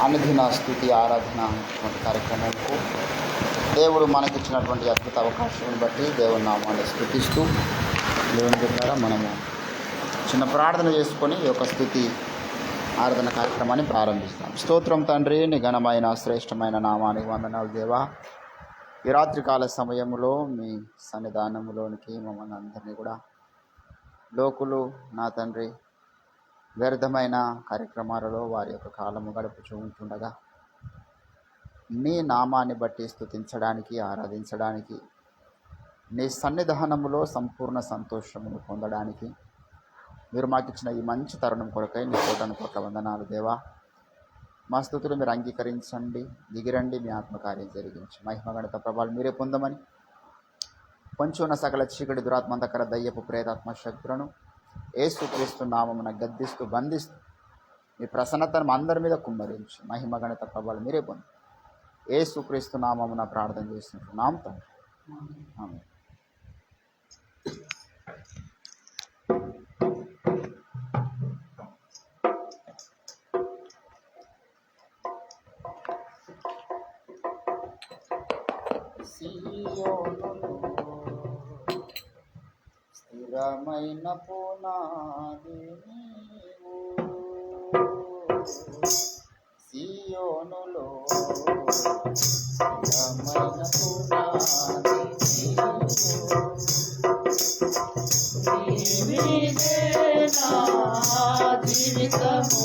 అనుదిన స్తుతి ఆరాధన కార్యక్రమంకు దేవుడు మనకిచ్చినటువంటి అద్భుత అవకాశం బట్టి దేవుని నామాన్ని స్తుతిస్తూ దేవుని ద్వారా మనము చిన్న ప్రార్థన చేసుకొని ఈ యొక్క స్తుతి ఆరాధన కార్యక్రమాన్ని ప్రారంభిస్తాం. స్తోత్రం తండ్రి, నీ ఘనమైన శ్రేష్టమైన నామానికి వందనాలు దేవా. ఈ రాత్రికాల సమయంలో మీ సన్నిధానంలోనికి మమ్మల్ని అందరినీ కూడా లోకులు నా తండ్రి వ్యర్థమైన కార్యక్రమాలలో వారి యొక్క కాలము గడుపుచూ ఉంటుండగా నీ నామాన్ని బట్టి స్తుతించడానికి, ఆరాధించడానికి, నీ సన్నిధానములో సంపూర్ణ సంతోషమును పొందడానికి మీరు మాకు ఇచ్చిన ఈ మంచి తరుణం కొరకై నీ కోట్ల వందనాలు దేవా. మా స్తుతులు మీరు అంగీకరించండి, దిగిరండి, మీ ఆత్మకార్యం జరిగించి మహిమ గణిత ప్రభావాలు మీరే పొందమని పొంచి ఉన్న సకల చీకటి దురాత్మంతకర దయ్యపు ప్రేతాత్మ శక్తులను యేసుక్రీస్తు నామమున గద్దిస్తూ బంధిస్తూ మీ ప్రసన్నతను అందరి మీద కుమ్మరించి మహిమ గణిత ప్రభావాలు మీరే పొంది యేసుక్రీస్తు నామమున ప్రార్థన చేస్తున్నాం తండ్రి, ఆమేన్. స్థిరమైన పునాది నీవు, సియోనులో స్థిరమైన పునాది నీవే నా జీవితము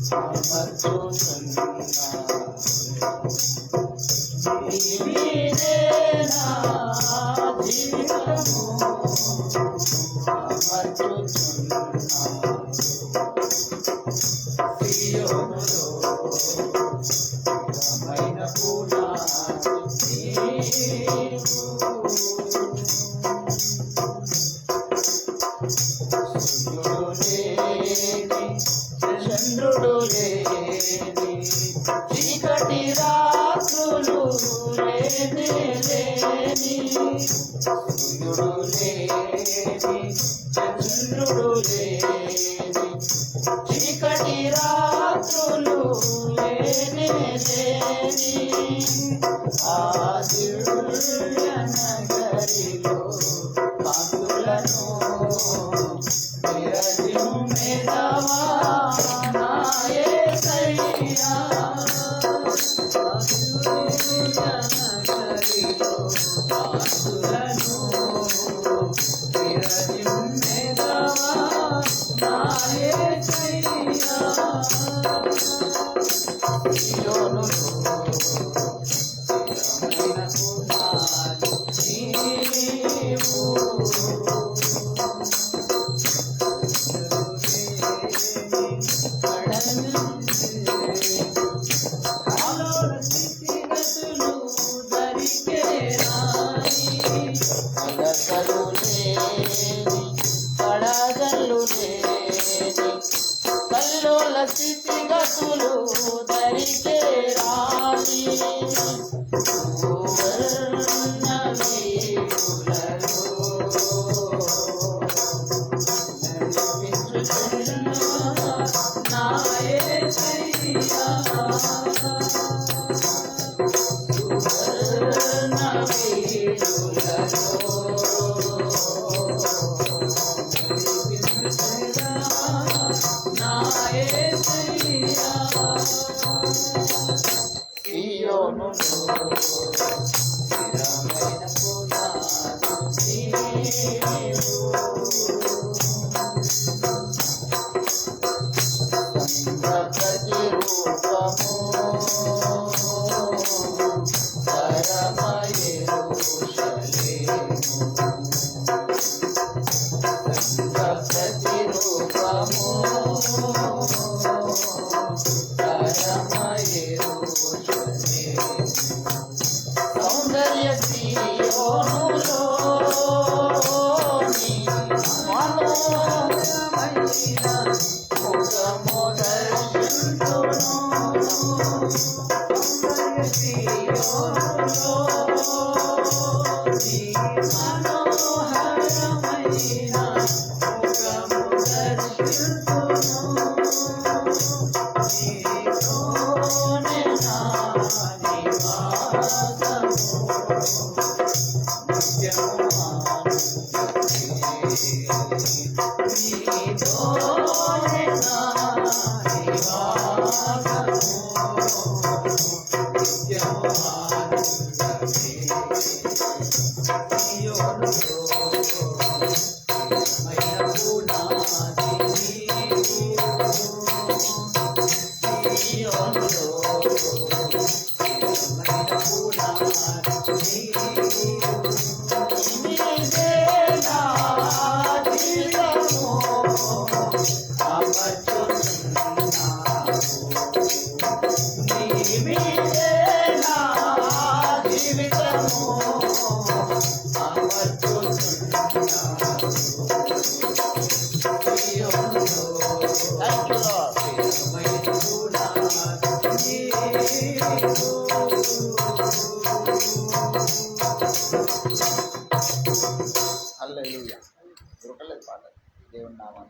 సమర్చుచున్నా, నీవే నా జీవితము సమర్చుచున్నా, సియోనులో స్థిరమైన పునాది నీవు. చంద్రుడు లేని చీకటి రాత్రులు లేని సూర్యుడు లేని చంద్రుడు లేని చీకటి రాత్రులు లేని ఆ దివ్య నగరిలో కాంతులను విరజిమ్మెదవా నా యేసయ్యా. దివ్య నగరిలో కాంతులను విరజిమ్మెదవా నా యేసయ్యా. సియోనులో స్థిరమైన పునాది నీవు, కళగల్లు లేని కల్లోల స్థితిగతులు దరికే రాని సువర్ణ వీరులలో నడిపించుచున్న నా యేసయ్యా. సువర్ణ వీరులలో సియోనులో స్థిరమైన పునాది నీవు. సంప్రతి రూపము పరమ యెరూషలేము, సంప్రతి రూపము పరమ యెరూషలేము. సౌందర్య సియోనులో మనోహరమైన ముఖము దర్శించును. సౌందర్య సియోనులో మనోహరమైన ముఖము దర్శించును. హల్లెలూయా. దొరకలేదు పాట. దేవుని నామం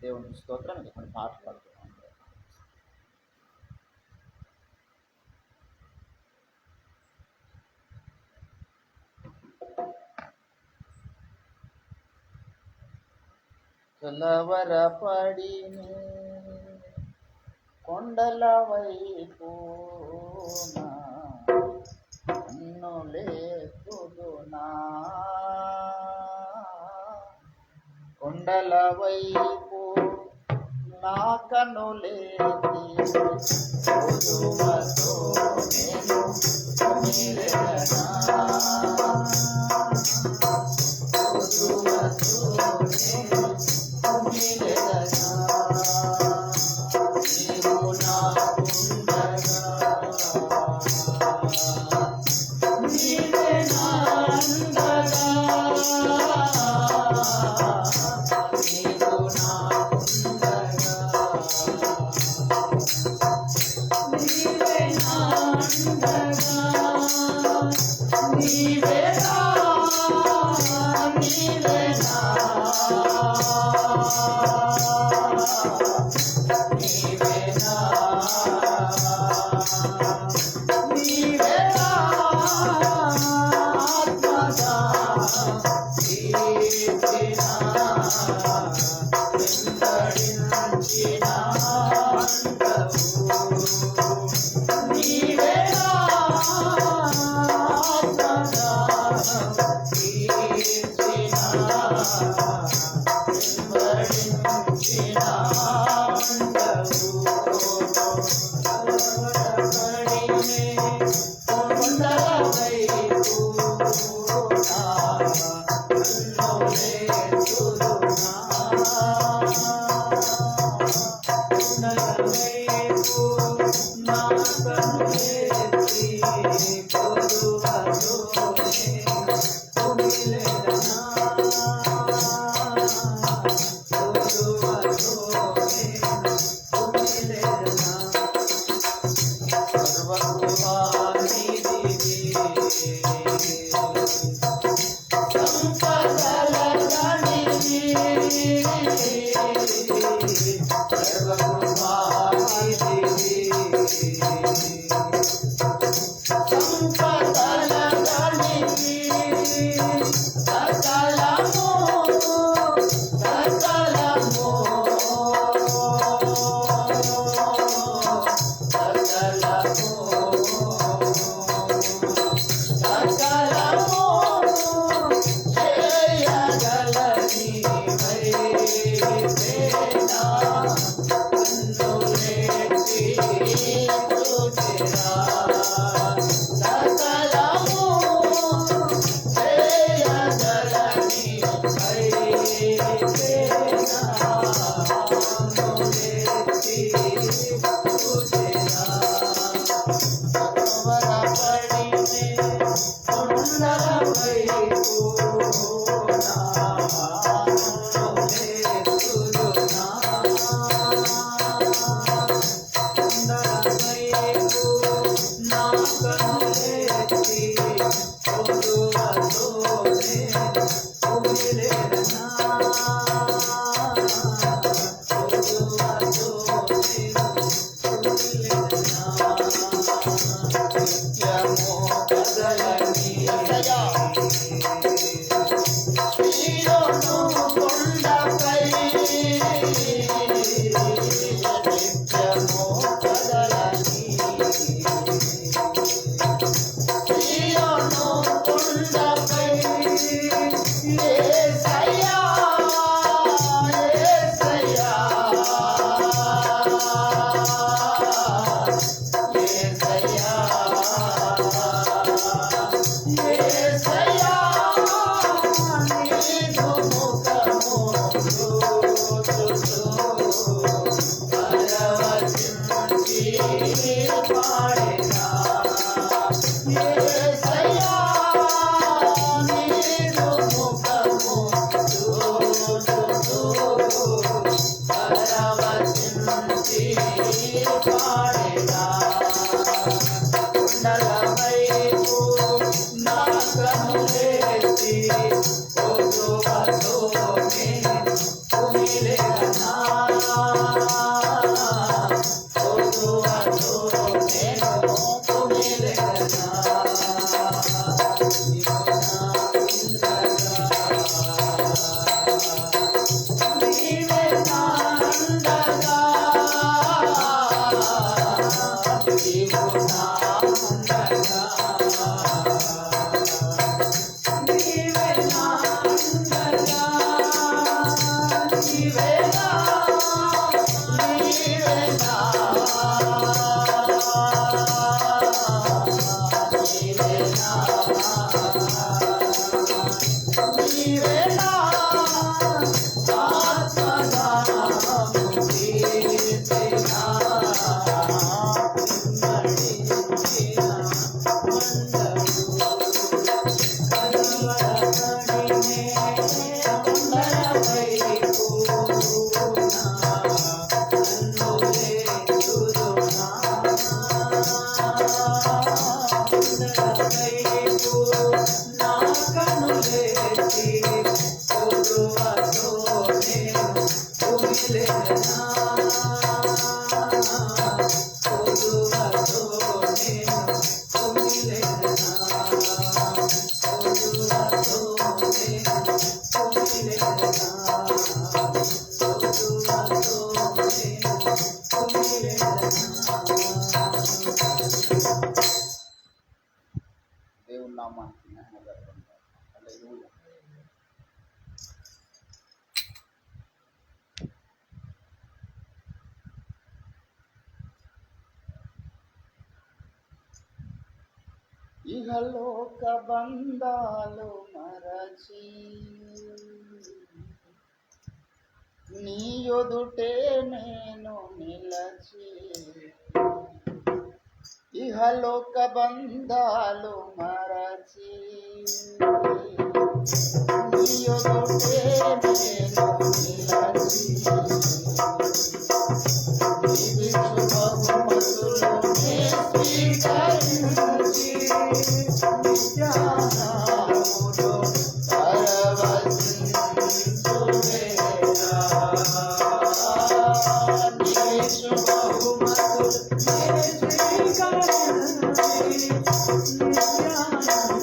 దేవునికి స్తోత్రం. కొన్ని పాటలు పాడుతున్నాం. కలవరపడిని కొండల వైపు నన్ను లేకుదునా, కొండల వైపు నా కనులేతి కొదువతో నేను కుమిలెదనా, కొదువతో నేను కుమిలెదనా, నీవు నాకుండగా నీవే నా అండగా, నీవు నాకుండగా నీవే నా అండగా, నీవే నా నీవే నా నీవే నా నీవే నా ఆత్మగా తీర్చిన వెంబడించిన అంతవు, నీవే నా ఆత్మగా తీర్చిన వెంబడించిన అంతవు, కలవరపడినే కొండల వైపు నన్ను లేకుదునా, కొండల వైపు నా కన్నులెత్తి కొదువతో నేను కుమిలెదనా, కొదువతో నేను కుమిలెదనా, సర్వకృపానిధివి సంపదల గనివి, సర్వకృపానిధివి సంపదల గనివి, సకలము సకలము సకలము సకలము చేయగలని వైవేనా, కన్నులెత్తి చూచెరా, సకలము చేయగలని వైవేనా, కన్నులెత్తి చూచెరా, కలవరపడినే కొండల వైపు నన్ను లేకుదునా, కొండల వైపు దేవుని నామానికి మహిమ కలుగును గాక. హల్లెలూయా. ఇహలోక బంధాలు మరచి నీ ఎదుటే నేను నిలచి, ఇహలోక బంధాలు మరచి నీ ఎదుటే నేను నిలచి, నీవి శుభమతులు నే స్వీకరించి నిత్యానందములో పరవశించువేళ, నీవి శుభమతులు నే స్వీకరించి నిత్యానందములో పరవశించువేళ,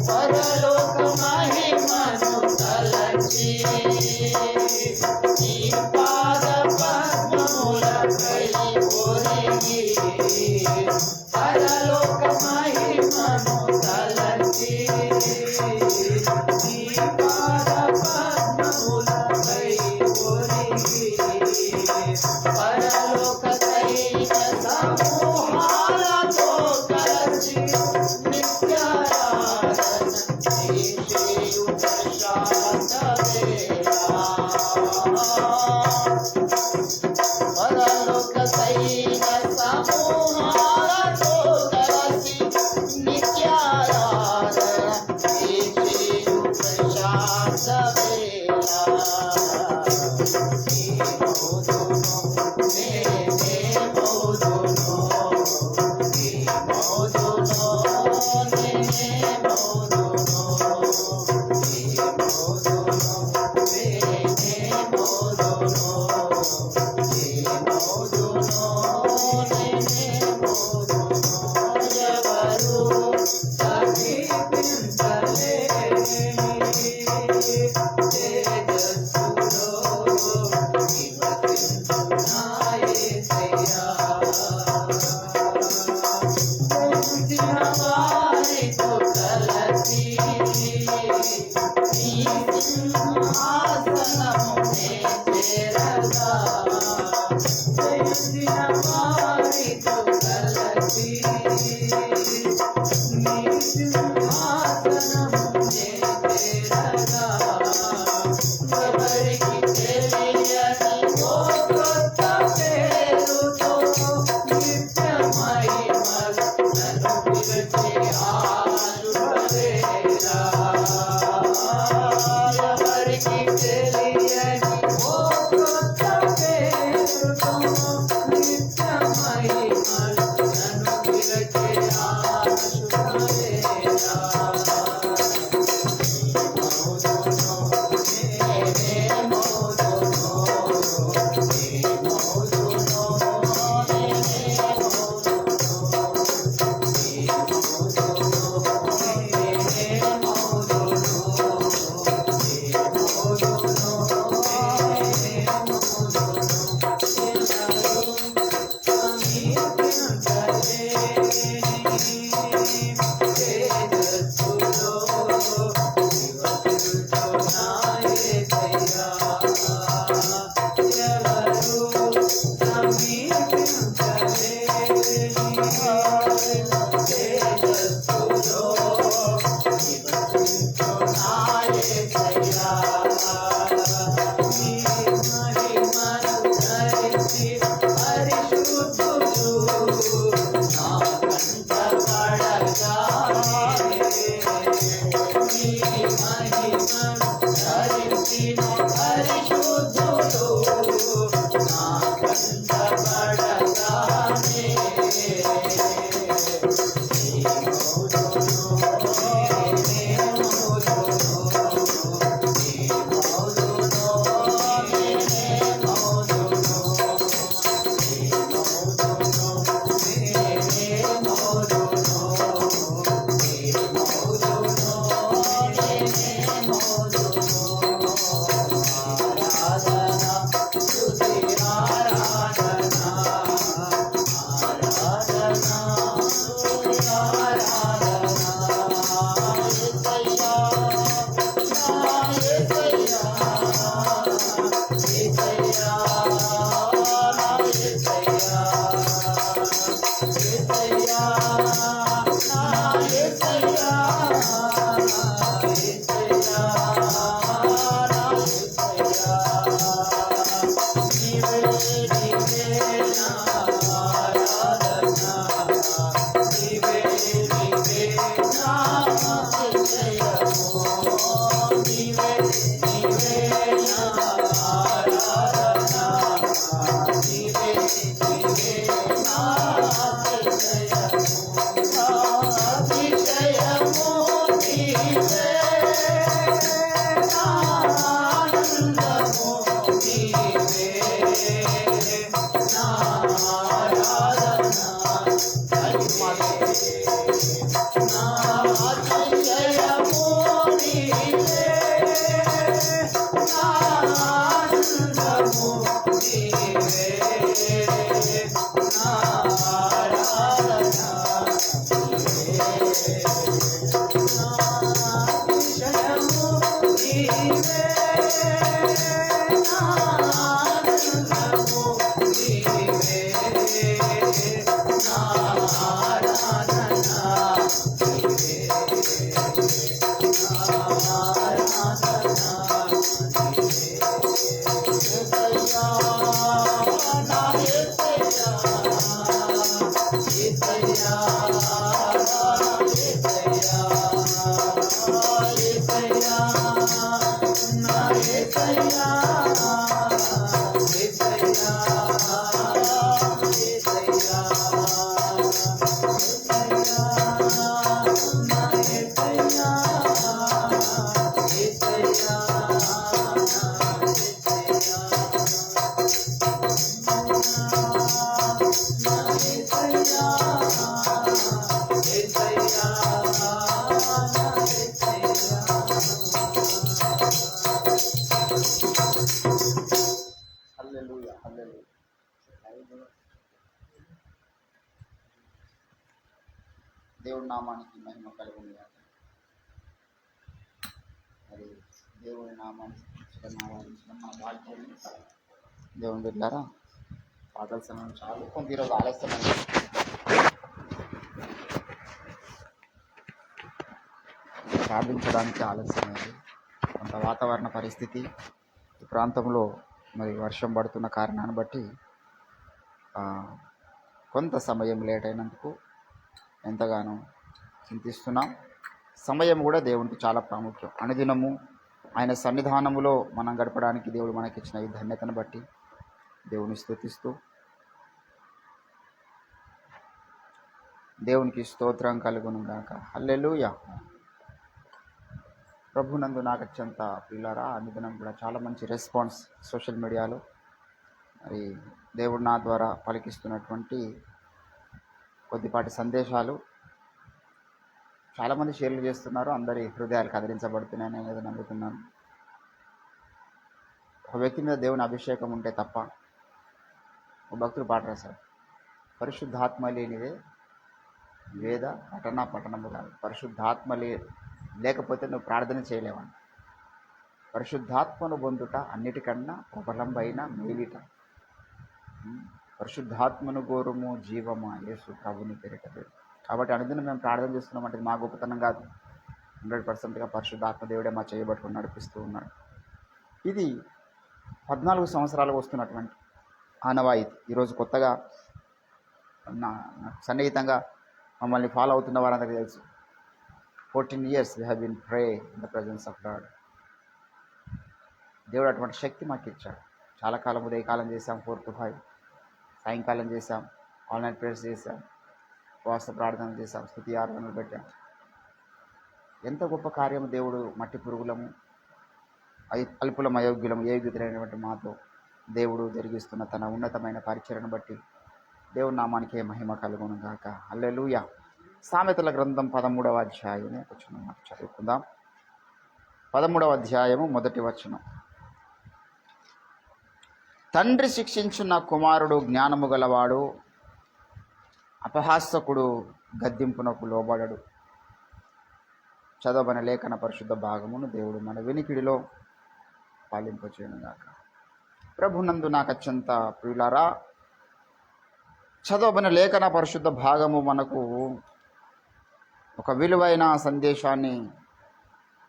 పరలోక మహిమను తలచి నీ పాద పద్మములపై ఒరిగి, పరలోక మహిమను తలచి నీ పాద పద్మములపై ఒరిగి, పరలోక దైవ సమూహాలతో కలిసి పరలోక దైవ సమూహాలతో కలిసి నిత్యారాధన చేసేయు ప్రశాంత వేళ, నీ మోదును నేనే మోదును, నీ మోదును నేనే మోదును, నీ మోదును నేనే మోదును, నీ మోదును నేనే మోదును, ఎవరు సమీపించలేని తేజస్సులో నివసించునా యేసయ్యా, పూజిన వారితో కలసి నీ సింహాసనమునే చేరగా, పూజిన వారితో కలసి నీ సింహాసనమునే చేరగా, ఎవరికి తెలియని ఓ కొత్త పేరుతో నిత్య మహిమలు నన్ను పిలిచే ఆశుభవేళ, ఎవరికి తెలియని ఓ కొత్త పేరుతో నిత్య మహిమలు నన్ను పిలిచే ఆశుభవేళ, దేవుడి నామానికి మహిమ కలుగును గాక. మరి దేవుడి నామాన్ని మన బాధ్యతని దేవుని బిడ్డారా పాటల సమయం చాలు. కొంత ఈరోజు ఆలస్యమైంది, ప్రార్థించడానికి ఆలస్యమైంది. కొంత వాతావరణ పరిస్థితి ఈ ప్రాంతంలో మరి వర్షం పడుతున్న కారణాన్ని బట్టి కొంత సమయం లేట్ అయినందుకు ఎంతగానో చింతిస్తున్నాం. సమయం కూడా దేవునికి చాలా ప్రాముఖ్యం. అనుదినము ఆయన సన్నిధానములో మనం గడపడానికి దేవుడు మనకిచ్చిన ఈ ధన్యతను బట్టి దేవుని స్తుతిస్తూ దేవునికి స్తోత్రం కలుగును గాక. హల్లెలూయా. ప్రభునందు నాకు అత్యంత పిల్లరా, అనుదినం కూడా చాలా మంచి రెస్పాన్స్ సోషల్ మీడియాలో మరి దేవుడు నా ద్వారా పలికిస్తున్నటువంటి కొద్దిపాటి సందేశాలు చాలామంది షేర్లు చేస్తున్నారు. అందరి హృదయాలు కదిలించబడుతున్నాయని నేను ఏదో నమ్ముతున్నాను. ఒక వ్యక్తి మీద దేవుని అభిషేకం ఉంటే తప్ప, ఒక భక్తుడు పాట రాశాడు, పరిశుద్ధాత్మ లేనిదే వేద పఠనము కాదు. పరిశుద్ధాత్మ లేకపోతే నువ్వు ప్రార్థన చేయలేవని. పరిశుద్ధాత్మను పొందుట అన్నిటికన్నా ప్రబలంబైన మేలిట. పరిశుద్ధాత్మను గోరుము జీవమా యేసు ప్రభుని పేరిట. కాబట్టి అనుదినం మేము ప్రార్థన చేస్తున్నామంటే మా గొప్పతనం కాదు, 100%గా పరిశుద్ధాత్మ దేవుడే మా చేయబట్టుకుని నడిపిస్తూ ఉన్నాడు. ఇది 14 సంవత్సరాలు వస్తున్నటువంటి ఆనవాయితీ. ఈరోజు కొత్తగా నాకు సన్నిహితంగా మమ్మల్ని ఫాలో అవుతున్న వారందరికీ తెలుసు. 14 years we have been pray in the presence of God. దేవుడు అటువంటి శక్తి మాకు ఇచ్చాడు. చాలా కాలం ఉదయకాలం చేసాం, 4 to 5, సాయంకాలం చేసాం, ఆన్లైన్ ప్రేయర్స్ చేసాం, ఉపవాస ప్రార్థన చేసాం, స్తుతి ఆరాధనలు పెట్టాం. ఎంత గొప్ప కార్యము దేవుడు మట్టి పురుగులము, అల్పులం, అయోగ్యులము, యోగ్యులైనటువంటి మాతో దేవుడు జరిగిస్తున్న తన ఉన్నతమైన పరిచర్యను బట్టి దేవుని నామానికే మహిమ కలుగును గాక. హల్లెలూయా. సామెతల గ్రంథం 13వ అధ్యాయము వచనం చదువుకుందాం. 13వ అధ్యాయము 1వ వచనం. తండ్రి శిక్షించున్న కుమారుడు జ్ఞానము గలవాడు, అపహాసకుడు గద్దింపునకు లోబడడు. చదవబడిన లేఖన పరిశుద్ధ భాగమును దేవుడు మన వినికిడిలో పాలింపచేయునుగాక. ప్రభునందు నాకు అత్యంత ప్రియులారా, చదవబడిన లేఖన పరిశుద్ధ భాగము మనకు ఒక విలువైన సందేశాన్ని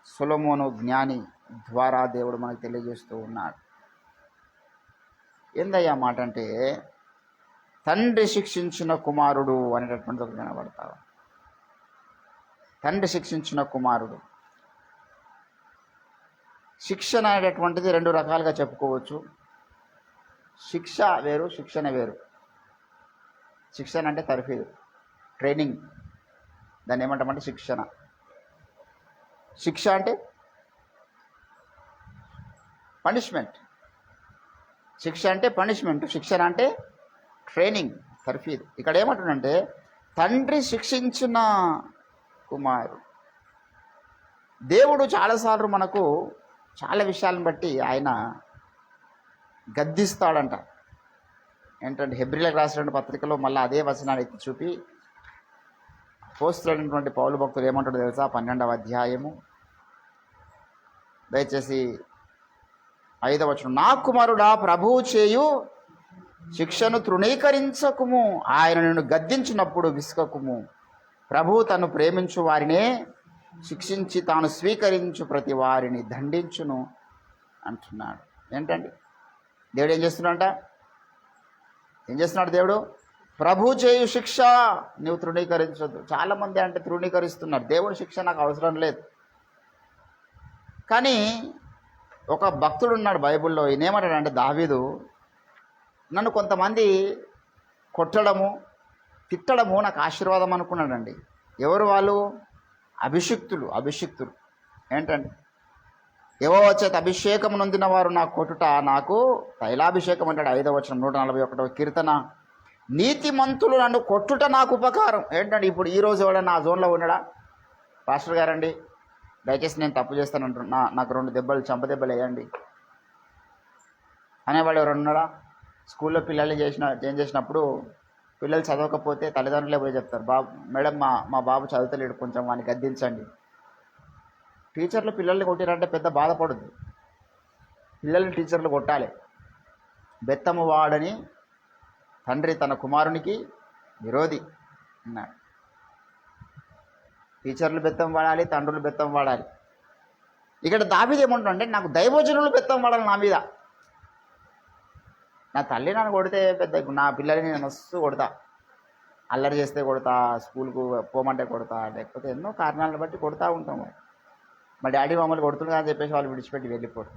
సొలొమోను జ్ఞాని ద్వారా దేవుడు మనకు తెలియజేస్తూ ఉన్నాడు. ఏందయ్యా మాట అంటే, తండ్రి శిక్షించిన కుమారుడు అనేటటువంటిది ఒకటి కనబడతావు. తండ్రి శిక్షించిన కుమారుడు. శిక్షణ అనేటటువంటిది 2 రకాలుగా చెప్పుకోవచ్చు. శిక్ష వేరు, శిక్షణ వేరు. శిక్షణ అంటే తర్ఫీదు, ట్రైనింగ్, దాన్ని ఏమంటామంటే శిక్షణ. శిక్ష అంటే పనిష్మెంట్. శిక్ష అంటే పనిష్మెంట్, శిక్షణ అంటే ట్రైనింగ్, తర్ఫీదు. ఇక్కడ ఏమంటుందంటే తండ్రి శిక్షించిన కుమారుడు. దేవుడు చాలాసార్లు మనకు చాలా విషయాలను బట్టి ఆయన గద్దిస్తాడంట. ఏంటంటే హెబ్రీలకు రాసిన పత్రికలో మళ్ళీ అదే వచనాన్ని ఎత్తి చూపి అపోస్తలుడైనటువంటి పౌలు భక్తులు ఏమంటాడో తెలుసా? 12వ అధ్యాయము దయచేసి 5వ వచనం. నా కుమారుడా, ప్రభువు చేయు శిక్షను తృణీకరించకుము, ఆయన నిన్ను గద్దించినప్పుడు విసుకకుము. ప్రభువు తను ప్రేమించు వారినే శిక్షించి తాను స్వీకరించు ప్రతి వారిని దండించును అంటున్నాడు. ఏంటండి దేవుడు ఏం చేస్తున్నాడంట? ఏం చేస్తున్నాడు దేవుడు? ప్రభు చేయు శిక్ష నువ్వు తృణీకరించొద్దు. చాలామంది అంటే తృణీకరిస్తున్నారు. దేవుడి శిక్ష నాకు అవసరం లేదు. కానీ ఒక భక్తుడు ఉన్నాడు బైబిల్లో. ఈయన ఏమంటాడంటే, దావీదు, నన్ను కొంతమంది కొట్టడము, తిట్టడము నాకు ఆశీర్వాదం అనుకున్నాడండి. ఎవరు వాళ్ళు? అభిషిక్తులు. ఏంటండి? యెహోవా చేత అభిషేకం నొందిన వారు నా కొట్టుట నాకు తైలాభిషేకం అంటాడు. 5వ వచనం 141వ కీర్తన. నీతిమంతులు నన్ను కొట్టుట నాకు ఉపకారం. ఏంటంటే ఇప్పుడు ఈరోజు ఎవడన్నా నా జోన్లో ఉన్నాడా? పాస్టర్ గారండి దయచేసి నేను తప్పు చేస్తానంటున్నా, నాకు 2 దెబ్బలు, చంప దెబ్బలు వేయండి అనేవాడు ఎవరు ఉన్నాడా? స్కూల్లో పిల్లల్ని ఏం చేసినప్పుడు పిల్లలు చదవకపోతే తల్లిదండ్రులే పోయి చెప్తారు, బాబు మేడం మా బాబు చదువుతలేడు, కొంచెం వాడిని గద్దించండి. టీచర్లు పిల్లల్ని కొట్టిరంటే పెద్ద బాధపడద్దు. పిల్లల్ని టీచర్లు కొట్టాలి. బెత్తము వాడని తండ్రి తన కుమారునికి విరోధి అన్నాడు. టీచర్లు బెత్తం వాడాలి, తండ్రులు బెత్తం వాడాలి. ఇక్కడ దావీదు ఏమంటుందంటే, నాకు దైవజనులు బెత్తం వాడాలి నా మీద. నా తల్లి నన్ను కొడితే పెద్ద, నా పిల్లల్ని నేను వస్తూ కొడతా, అల్లరి చేస్తే కొడతా, స్కూల్కు పోమంటే కొడతా, లేకపోతే ఎన్నో కారణాలను బట్టి కొడతా ఉంటాము. మా డాడీ మమ్మల్ని కొడుతుండగా అని చెప్పేసి వాళ్ళు విడిచిపెట్టి వెళ్ళిపోరు.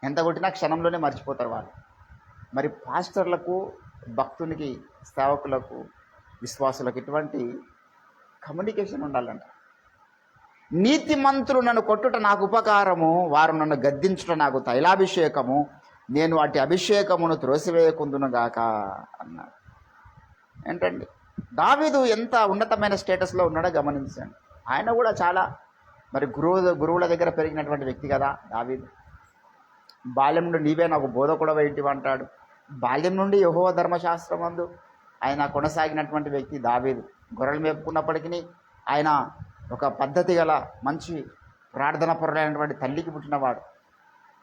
ఎంత కొట్టినా క్షణంలోనే మర్చిపోతారు వాళ్ళు. మరి పాస్టర్లకు, భక్తునికి, సేవకులకు, విశ్వాసులకు ఇటువంటి కమ్యూనికేషన్ ఉండాలంట. నీతిమంతులు నన్ను కొట్టుట నాకు ఉపకారము, వారు నన్ను గద్దించుట నాకు తైలాభిషేకము, నేను వాటి అభిషేకమును త్రోసివేయకుందునుగాక అన్నాడు. ఏంటండి దావీదు ఎంత ఉన్నతమైన స్టేటస్లో ఉన్నాడో గమనించండి. ఆయన కూడా చాలా మరి గురువుల దగ్గర పెరిగినటువంటి వ్యక్తి కదా దావీదు. బాల్యం నుండి నీవే నాకు బోధకుడవై ఇంటివి అంటాడు. బాల్యం నుండి యెహోవా ధర్మశాస్త్రమందు ఆయన కొనసాగినటువంటి వ్యక్తి దావీదు. గొర్రెలు మేపుకున్నప్పటికీ ఆయన ఒక పద్ధతి గల మంచి ప్రార్థన పరులైనటువంటి తల్లికి పుట్టినవాడు.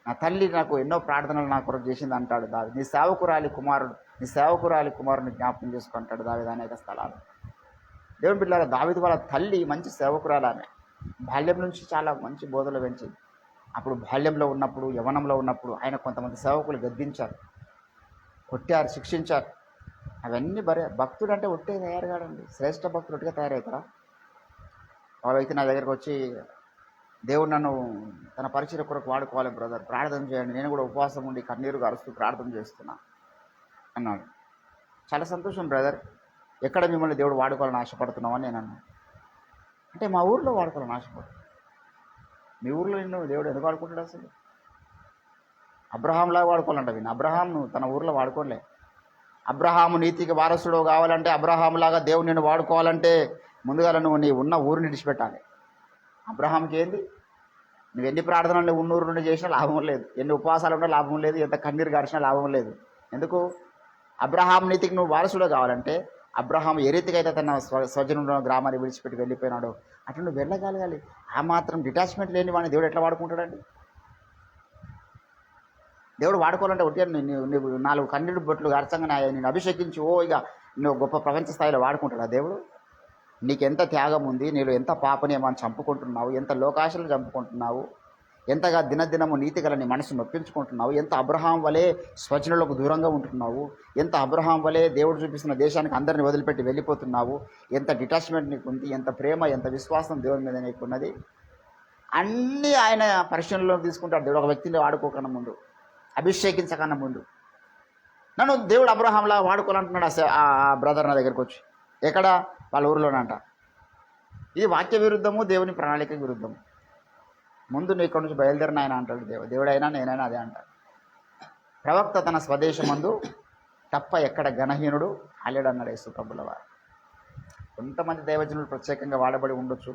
నా తల్లి నాకు ఎన్నో ప్రార్థనలు నా కొరకు చేసింది అంటాడు దావీదు. నీ సేవకురాలి కుమారుడు నీ సేవకురాలి కుమారుని జ్ఞాపకం చేసుకుంటాడు దావీదు అనేక స్థలాలు. దేవుని బిడ్డలారా, దావీదు వాళ్ళ తల్లి మంచి సేవకురాలు. ఆమె బాల్యం నుంచి చాలా మంచి బోధలు పెంచింది. అప్పుడు బాల్యంలో ఉన్నప్పుడు, యవ్వనంలో ఉన్నప్పుడు ఆయన కొంతమంది సేవకులు గద్దించారు, కొట్టారు, శిక్షించారు. అవన్నీ భక్తుడు అంటే ఒట్టే తయారు కాడండి. శ్రేష్ఠ భక్తుడు ఒట్టిగా తయారవుతారా? ఆ వ్యక్తి నా దగ్గరకు వచ్చి, దేవుడు నన్ను తన పరిచయ కొరకు వాడుకోవాలి బ్రదర్, ప్రార్థన చేయండి, నేను కూడా ఉపవాసం ఉండి కన్నీరు గారుస్తూ ప్రార్థన చేస్తున్నా అన్నాడు. చాలా సంతోషం బ్రదర్, ఎక్కడ మిమ్మల్ని దేవుడు వాడుకోవాలని ఆశపడుతున్నామని నేను అన్నాను. అంటే మా ఊర్లో వాడుకోవాలని ఆశపడు. మీ ఊర్లో నిన్ను దేవుడు ఎందుకు వాడుకుంటాడు? అసలు అబ్రహాంలాగా వాడుకోవాలంట. విని అబ్రహాంను తన ఊర్లో వాడుకోలే. అబ్రహాము నీతికి వారసుడు కావాలంటే, అబ్రహాంలాగా దేవుడు నిన్ను వాడుకోవాలంటే ముందుగా నువ్వు నీ ఉన్న ఊరిని విడిచిపెట్టాలి. అబ్రహాంకి ఏంది? నువ్వు ఎన్ని ప్రార్థనలు ఉన్నూరు నుండి చేసినా లాభం లేదు, ఎన్ని ఉపవాసాలు ఉన్నా లాభం లేదు, ఎంత కన్నీరు గార్చినా లాభం లేదు. ఎందుకు? అబ్రహాం నీతికి నువ్వు వారసుడు కావాలంటే, అబ్రహాం ఏ రీతిగా అయితే తన స్వజనుడు గ్రామాన్ని విడిచిపెట్టి వెళ్ళిపోయినాడో అట్లా నువ్వు వెళ్ళగలగాలి. ఆ మాత్రం డిటాచ్మెంట్ లేని వాడిని దేవుడు ఎట్లా వాడుకుంటాడండి? దేవుడు వాడుకోవాలంటే ఒకటి నువ్వు 4 కన్నీరు బొట్లు అర్థంగా నేను అభిషేకించి ఇక నువ్వు గొప్ప ప్రపంచ స్థాయిలో వాడుకుంటాడా దేవుడు? నీకెంత త్యాగం ఉంది, నీలో ఎంత పాపనియమాన్ని చంపుకుంటున్నావు, ఎంత లోకాశలు చంపుకుంటున్నావు, ఎంతగా దినదినము నీతి గల నీ మనసు నొప్పించుకుంటున్నావు, ఎంత అబ్రహాం వలె స్వజనులకు దూరంగా ఉంటున్నావు, ఎంత అబ్రహాం వలె దేవుడు చూపిస్తున్న దేశానికి అందరిని వదిలిపెట్టి వెళ్ళిపోతున్నావు, ఎంత డిటాచ్మెంట్ నీకు ఉంది, ఎంత ప్రేమ, ఎంత విశ్వాసం దేవుని మీద నీకున్నది, అన్నీ ఆయన పరిశీలనలో తీసుకుంటాడు. దేవుడు ఒక వ్యక్తిని వాడుకోకన్నా ముందు, అభిషేకించకన్నా ముందు. నన్ను దేవుడు అబ్రహాంలా వాడుకోవాలంటున్నాడు ఆ బ్రదర్ నా దగ్గరికి వచ్చి. ఎక్కడ? వాళ్ళ ఊరిలోనంట. ఇది వాక్య విరుద్ధము, దేవుని ప్రణాళిక విరుద్ధము. ముందు నీ ఇక్కడి నుంచి బయలుదేరిన ఆయన అంటాడు దేవుడైనా నేనైనా అదే అంటాడు. ప్రవక్త తన స్వదేశమందు తప్ప ఎక్కడ ఘనహీనుడు కాలేడు అన్నాడు యేసు ప్రభుల వారు. కొంతమంది దైవజనులు ప్రత్యేకంగా వాడబడి ఉండొచ్చు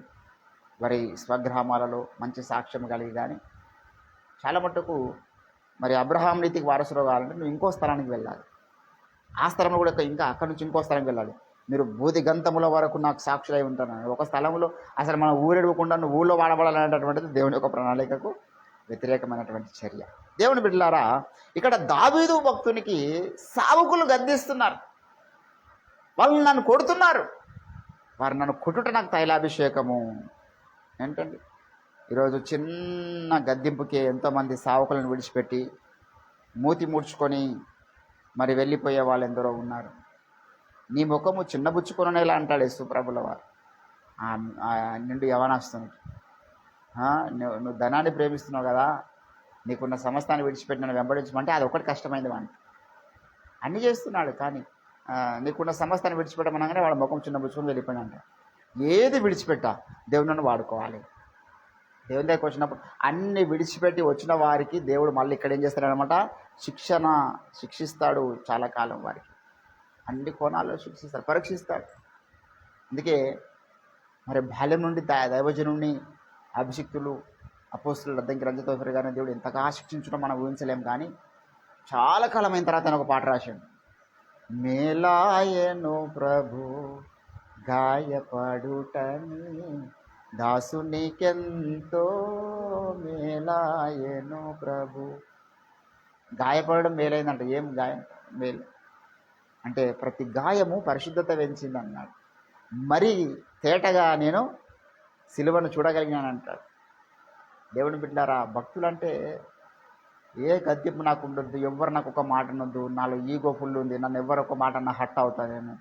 వారి స్వగ్రామాలలో మంచి సాక్ష్యం కలిగి, కానీ చాలా మట్టుకు మరి అబ్రహాం నీతికి వారసులు కావాలంటే నువ్వు ఇంకో స్థలానికి వెళ్ళాలి. ఆ స్థలంలో కూడా ఇంకా అక్కడి నుంచి ఇంకో స్థలానికి వెళ్ళాలి. మీరు బూది గంతముల వరకు నాకు సాక్షులై ఉంటానని ఒక స్థలంలో అసలు మనం ఊరెడుకుండా నువ్వు ఊళ్ళో వాడబడాలనేటటువంటిది దేవుని యొక్క ప్రణాళికకు వ్యతిరేకమైనటువంటి చర్య. దేవుని బిడ్డలారా, ఇక్కడ దావీదు భక్తునికి సావుకులు గద్దిస్తున్నారు, వాళ్ళు నన్ను కొడుతున్నారు, వారు నన్ను కొట్టుట నాకు తైలాభిషేకము. ఏంటండి ఈరోజు చిన్న గద్దింపుకే ఎంతోమంది సావుకులను విడిచిపెట్టి మూతి ముడుచుకొని మరి వెళ్ళిపోయే వాళ్ళు ఎందరో ఉన్నారు. నీ ముఖము చిన్నబుచ్చుకొనేలా అంటాడు యేసు ప్రభుల వారు నిండు యవనస్తునికి. నువ్వు ధనాన్ని ప్రేమిస్తున్నావు కదా, నీకున్న సమస్తాన్ని విడిచిపెట్టి నన్ను వెంబడించమంటే అది ఒకటి కష్టమైంది. వాడిని అన్నీ చేస్తున్నాడు, కానీ నీకున్న సమస్తాన్ని విడిచిపెట్టమనగానే వాడు ముఖం చిన్నబుచ్చుకొని వెళ్ళిపోయినంట. ఏది విడిచిపెట్టా దేవుడు నన్ను వాడుకోవాలి. దేవుని దగ్గరికి వచ్చినప్పుడు అన్ని విడిచిపెట్టి వచ్చిన వారికి దేవుడు మళ్ళీ ఇక్కడ ఏం చేస్తాడనమాట, శిక్షిస్తాడు. చాలా కాలం వారికి అన్ని కోణాల్లో శిక్షిస్తాడు, పరీక్షిస్తాడు. అందుకే మరి బాల్యం నుండి దైవజనుడిని అభిషిక్తులు అపోస్తులు అద్దంకి రంజితోఫర్ గారిని దేవుడు ఎంతగా శిక్షించడం మనం ఊహించలేం. కానీ చాలా కాలం అయిన తర్వాత ఆయన ఒక పాట రాశాడు, మేలాయను ప్రభు గాయపడుటని దాసునికెంతో మేలాయను ప్రభు. గాయపడడం మేలైందంట. ఏం గాయం? మేలు అంటే ప్రతి గాయము పరిశుద్ధత పెంచింది అన్నాడు. మరి తేటగా నేను సిలువను చూడగలిగినాను అంటాడు. దేవుని బిడ్డలారా, భక్తులంటే ఏ గద్దింపు నాకు ఉండొద్దు, ఎవ్వరు నాకు ఒక మాట అనొద్దు, నాలో ఈగో ఫుల్ ఉంది, నన్ను ఎవరు ఒక మాట అన్న హట్ అవుతానేమో,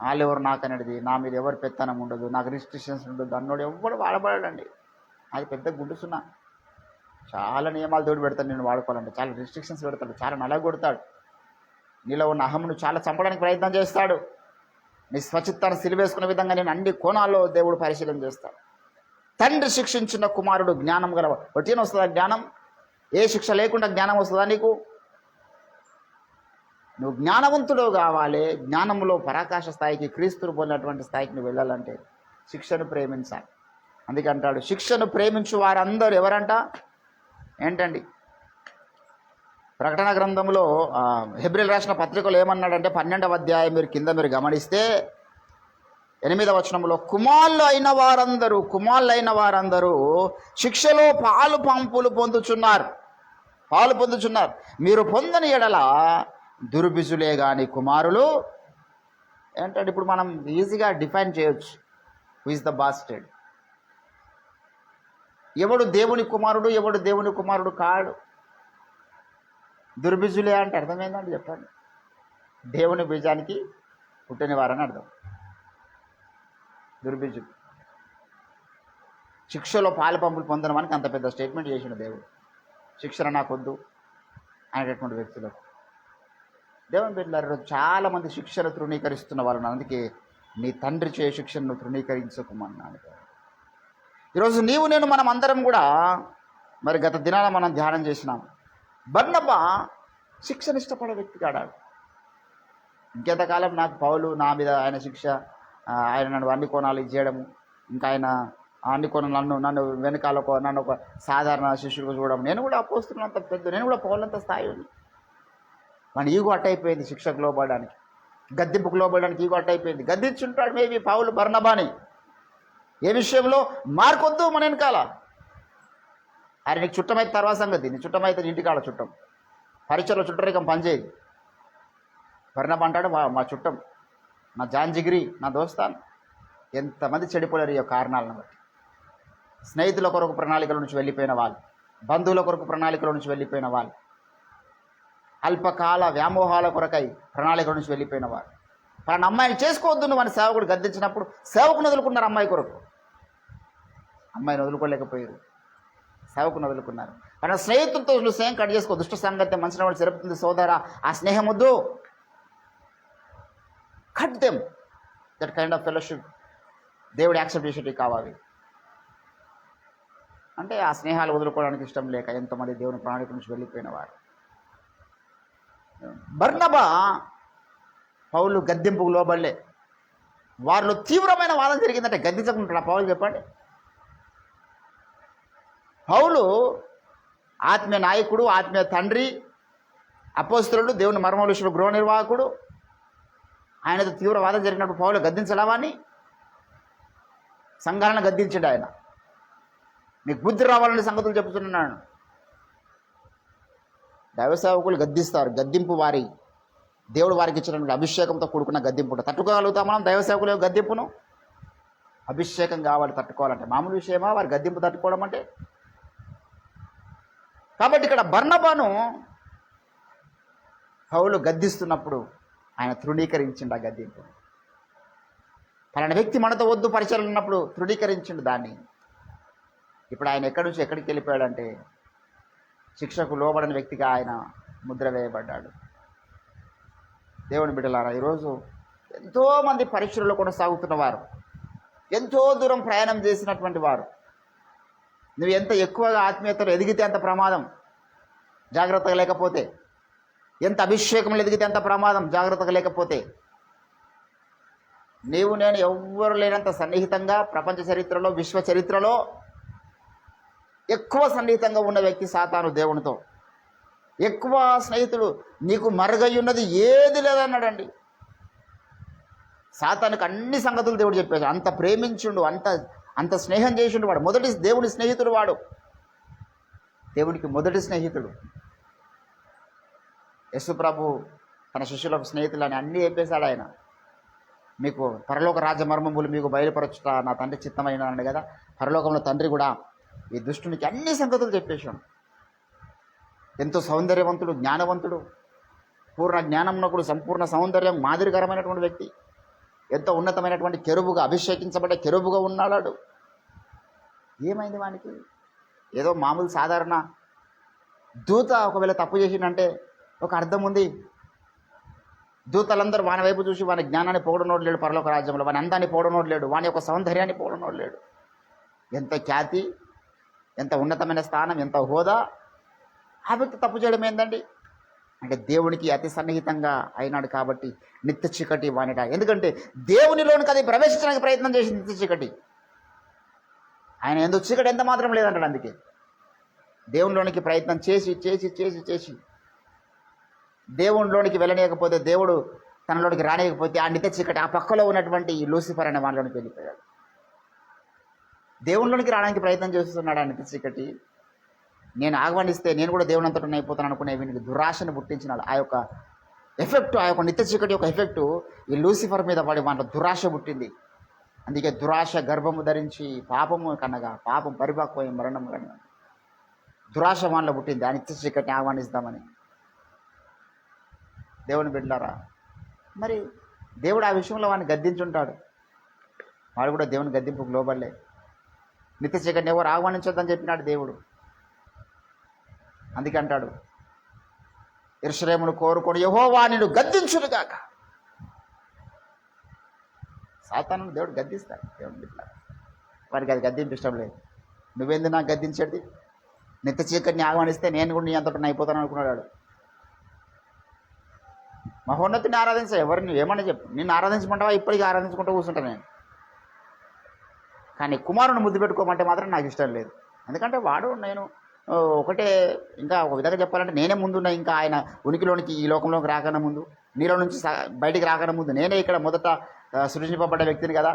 వాళ్ళు ఎవరు నాకు అనేది, నా మీద ఎవరు పెత్తనం ఉండదు, నాకు రిస్ట్రిక్షన్స్ ఉండదు అన్నోడు ఎవ్వడు వాడబడాడండి. అది పెద్ద గుడ్డుసున్నా. చాలా నియమాలు తోడు పెడతాడు నేను వాడుకోవాలంటే, చాలా రిస్ట్రిక్షన్స్ పెడతాడు, చాలా నలగొడతాడు, నీలో ఉన్న అహమును చాలా చంపడానికి ప్రయత్నం చేస్తాడు. నీ స్వచిత్తాన్ని సిలివేసుకునే విధంగా నేను అన్ని కోణాల్లో దేవుడు పరిశీలన చేస్తాడు. తండ్రి శిక్షించిన కుమారుడు జ్ఞానం గలవ. ఒకటేనా వస్తుందా జ్ఞానం? ఏ శిక్ష లేకుండా జ్ఞానం వస్తుందా నీకు? నువ్వు జ్ఞానవంతుడు కావాలి. జ్ఞానంలో పరాకాశ స్థాయికి, క్రీస్తును పోలినటువంటి స్థాయికి నువ్వు వెళ్ళాలంటే శిక్షను ప్రేమించాలి. అందుకే అంటాడు, శిక్షను ప్రేమించు వారందరూ ఎవరంట? ఏంటండి? ప్రకటన గ్రంథంలో హెబ్రీలు రాసిన పత్రికలో ఏమన్నాడంటే 12వ అధ్యాయం మీరు గమనిస్తే 8వ వచనంలో కుమారులు అయిన వారందరూ శిక్షలో పాలు పొందుచున్నారు. మీరు పొందని ఎడల దుర్బిజులే గాని కుమారులు ఏంటంటే ఇప్పుడు మనం ఈజీగా డిఫైన్ చేయొచ్చు హూ ఇస్ ద బాస్టర్డ్. ఎవడు దేవుని కుమారుడు, ఎవడు దేవుని కుమారుడు కాడు. దుర్బిజులే అంటే అర్థమైందండి చెప్పండి. దేవుని బీజానికి పుట్టిన వారని అర్థం. దుర్బిజులు శిక్షలో పాలు పంపులు పొందడానికి అంత పెద్ద స్టేట్మెంట్ చేసిన దేవుడు. శిక్షణ నాకొద్దు అనేటటువంటి వ్యక్తులకు దేవుని బిడ్డలారా, ఈరోజు చాలామంది శిక్షను తృణీకరిస్తున్న వాళ్ళని, అందుకే నీ తండ్రి చేయ శిక్షను తృణీకరించకుమన్నాడు. ఈరోజు నీవు నేను మనం అందరం కూడా మరి గత దినాన మనం ధ్యానం చేసినాం. బర్నబా శిక్షను ఇష్టపడే వ్యక్తి కాడాడు. ఇంకెంతకాలం నాకు పౌలు నా మీద ఆయన శిక్ష, ఆయన నన్ను అన్ని కోణాలు ఇచ్చేయడము, ఇంకా ఆయన అన్ని కోణాలు నన్ను వెనకాల నన్ను ఒక సాధారణ శిష్యుడిగా చూడడం. నేను కూడా అపోస్తున్నంత పెద్ద, నేను కూడా పౌలంత స్థాయి ఉంది. మన ఈగో అట్టయిపోయింది. శిక్షకు లోబడడానికి, గద్దింపుకు లోబడడానికి ఈగో అట్టయిపోయింది. గద్దించుంటాడు మేబీ పౌలు బర్నబాని ఏ విషయంలో, మార్కొద్దు మన వెనకాల. ఆయన నీకు చుట్టమైతే తర్వాత సంగతి, నీ చుట్టమైతే ఇంటికాడ చుట్టం, పరిచయలో చుట్టరికం పనిచేయదు. బర్నబా అంటాడు మా చుట్టం, నా జాంజిగిరి, నా దోస్తాను. ఎంతమంది చెడిపోలేరు ఈ కారణాలను బట్టి. స్నేహితుల కొరకు ప్రణాళికల నుంచి వెళ్ళిపోయిన వాళ్ళు, బంధువుల కొరకు ప్రణాళికల నుంచి వెళ్ళిపోయిన వాళ్ళు, అల్పకాల వ్యామోహాల కొరకై ప్రణాళికల నుంచి వెళ్ళిపోయిన వారు. మన అమ్మాయిని చేసుకోవద్దు నువ్వు అని సేవకుడు గద్దించినప్పుడు సేవకుని వదులుకున్నారు. అమ్మాయి కొరకు అమ్మాయిని వదులుకోలేకపోయారు, సేవకుని వదులుకున్నారు. కానీ స్నేహితులతో నువ్వు స్నేహం కట్ చేసుకో. దుష్ట సంగతి మంచిన వాడు జరుపుతుంది సోదరా, ఆ స్నేహం వద్దు. Cut them. That kind of fellowship దేవుడు యాక్సెప్ట్ చేసేటివి కావాలి. అంటే ఆ స్నేహాలు వదులుకోవడానికి ఇష్టం లేక ఎంతోమంది దేవుని ప్రణాళిక నుంచి వెళ్ళిపోయిన వారు. బర్నబా పౌలు గద్దింపుకు లోబడలే. వారిలో తీవ్రమైన వాదన జరిగిందంటే గద్దించకుంటాడు పౌలు చెప్పండి. పౌలు ఆత్మీయ నాయకుడు, ఆత్మీయ తండ్రి, అపోస్తలుడు, దేవుని మర్మవిషయంలో గృహ నిర్వాహకుడు. ఆయనతో తీవ్ర వాదన జరిగినప్పుడు పౌలు గద్దించలేవాని సంఘాలను గద్దించాడు. ఆయన మీకు బుద్ధి రావాలని సంగతులు చెప్తున్నాను. దైవ సేవకులు గద్దిస్తారు. గద్దింపు వారి దేవుడు వారికి ఇచ్చినటువంటి అభిషేకంతో కూడుకున్న గద్దింపు. తట్టుకోగలుగుతాం మనం దైవ సేవకుల గద్దింపును? అభిషేకం కావాలి తట్టుకోవాలంటే. మామూలు విషయమా వారి గద్దింపు తట్టుకోవడం అంటే? కాబట్టి ఇక్కడ బర్నబాను పౌలు గద్దిస్తున్నప్పుడు ఆయన తృణీకరించిండు ఆ గద్దింపు. పలానా వ్యక్తి మనతో వద్దు పరిచయం ఉన్నప్పుడు తృణీకరించిండు దాన్ని. ఇప్పుడు ఆయన ఎక్కడి నుంచి ఎక్కడికి వెళ్ళిపోయాడంటే శిక్షకు లోబడని వ్యక్తిగా ఆయన ముద్ర వేయబడ్డాడు. దేవుని బిడ్డలారా, ఈరోజు ఎంతోమంది పరీక్షల్లో కొనసాగుతున్న వారు, ఎంతో దూరం ప్రయాణం చేసినటువంటి వారు, నువ్వు ఎంత ఎక్కువగా ఆత్మీయతలో ఎదిగితే అంత ప్రమాదం, జాగ్రత్తగా లేకపోతే. ఎంత అభిషేకంలో ఎదిగితే అంత ప్రమాదం, జాగ్రత్తగా లేకపోతే. నీవు నేను ఎవ్వరు లేనంత సన్నిహితంగా ప్రపంచ చరిత్రలో, విశ్వ చరిత్రలో ఎక్కువ సన్నిహితంగా ఉన్న వ్యక్తి సాతాను దేవునితో. ఎక్కువ స్నేహితుడు నీకు మరుగయ్యున్నది ఏది లేదన్నాడండి. సాతానుకు అన్ని సంగతులు దేవుడు చెప్పాడు. అంత ప్రేమించుండు, అంత స్నేహం చేసిండు వాడు. మొదటి దేవుని స్నేహితుడు వాడు, దేవునికి మొదటి స్నేహితుడు. యేసు ప్రభు తన శిష్యులకు స్నేహితులని అన్నీ చెప్పేశాడు ఆయన. మీకు పరలోక రాజ్య మర్మములు మీకు బయలుపరచుట నా తండ్రి చిత్తమైన అన్నాడు కదా. పరలోకంలో తండ్రి కూడా ఈ దుష్టునికి అన్ని సంగతులు చెప్పేశాడు. ఎంతో సౌందర్యవంతుడు, జ్ఞానవంతుడు, పూర్ణ జ్ఞానమునకుడు, సంపూర్ణ సౌందర్యం, మాదిరికరమైనటువంటి వ్యక్తి, ఎంతో ఉన్నతమైనటువంటి కెరూబుగా, అభిషేకించబడ్డ కెరూబుగా ఉన్నాడు. ఏమైంది వానికి? ఏదో మామూలు సాధారణ దూత ఒకవేళ తప్పు చేసిందంటే ఒక అర్థం ఉంది. దూతలందరూ వాని వైపు చూసి వాని జ్ఞానాన్ని పొగడనోడు లేడు పరలోక రాజ్యంలో, వాని అందాన్ని పొగడనోడు లేడు, వాని యొక్క సౌందర్యాన్ని పొగడనోడు లేడు. ఎంత ఖ్యాతి, ఎంత ఉన్నతమైన స్థానం, ఎంత హోదా. ఆ వ్యక్తి తప్పు చేయడం ఏందండి అంటే దేవునికి అతి సన్నిహితంగా అయినాడు కాబట్టి నిత్య చీకటి వానిట. ఎందుకంటే దేవునిలోనికి అది ప్రవేశించడానికి ప్రయత్నం చేసింది నిత్య చీకటి. ఆయన ఎందుకు చీకటి ఎంత మాత్రం లేదంటాడు. అందుకే దేవునిలోనికి ప్రయత్నం చేసి చేసి చేసి చేసి దేవునిలోనికి వెళ్ళనీయకపోతే, దేవుడు తనలోనికి రానియకపోతే ఆ నిత్య చీకటి ఆ పక్కలో ఉన్నటువంటి ఈ లూసిఫర్ అనే వానిలోనికి వెళ్ళిపోయాడు. దేవునిలోనికి రావడానికి ప్రయత్నం చేస్తున్నాడు ఆ నిత్య చీకటి. నేను ఆహ్వానిస్తే నేను కూడా దేవుని అంతటా అయిపోతాను అనుకునే వీనికి దురాశను పుట్టించినాడు. ఆ యొక్క ఎఫెక్ట్, ఆ యొక్క నిత్య చీకటి యొక్క ఎఫెక్టు ఈ లూసిఫర్ మీద పడి వాళ్ళ దురాశ పుట్టింది. అందుకే దురాశ గర్భము ధరించి పాపము కనగా పాపం పరిపక్వై మరణం కనగా దురాశ వాళ్ళ పుట్టింది. ఆ నిత్య చీకటిని ఆహ్వానిస్తామని. దేవుని బిడ్డలారా, మరి దేవుడు ఆ విషయంలో వాడిని గద్దించుంటాడు. వాడు కూడా దేవుని గద్దింపుకు లోబడలే. నిత్య చీకటిని ఎవరు ఆహ్వానించొద్దని చెప్పినాడు దేవుడు. అందుకే అంటాడు, యెరూషలేమును కోరుకొని యెహోవా నిన్ను గద్దించునుగాక. సాతానును దేవుడు గద్దిస్తాడు. దేవుని బిడ్డలారా, వాడికి అది గద్దింపు ఇష్టం లేదు. నువ్వేంది నాకు గద్దించేది? నిత్య చీకటిని ఆహ్వానిస్తే నేను కూడా నీ అంతటా అయిపోతాను అనుకున్నాడు. మహోన్నతిని ఆరాధించా, ఎవరిని ఏమన్నా చెప్పు, నిన్ను ఆరాధించమంటావా? ఇప్పటికీ ఆరాధించుకుంటూ కూర్చుంటాను నేను. కానీ కుమారుని ముద్దు పెట్టుకోమంటే మాత్రం నాకు ఇష్టం లేదు. ఎందుకంటే వాడు నేను ఒకటే. ఇంకా ఒక విధంగా చెప్పాలంటే నేనే ముందున్నా. ఇంకా ఆయన ఉనికిలోనికి ఈ లోకంలోకి రాకన్నా ముందు, నీలో నుంచి బయటికి రాకన్నా ముందు నేనే ఇక్కడ మొదట సృజింపబడ్డ వ్యక్తిని కదా.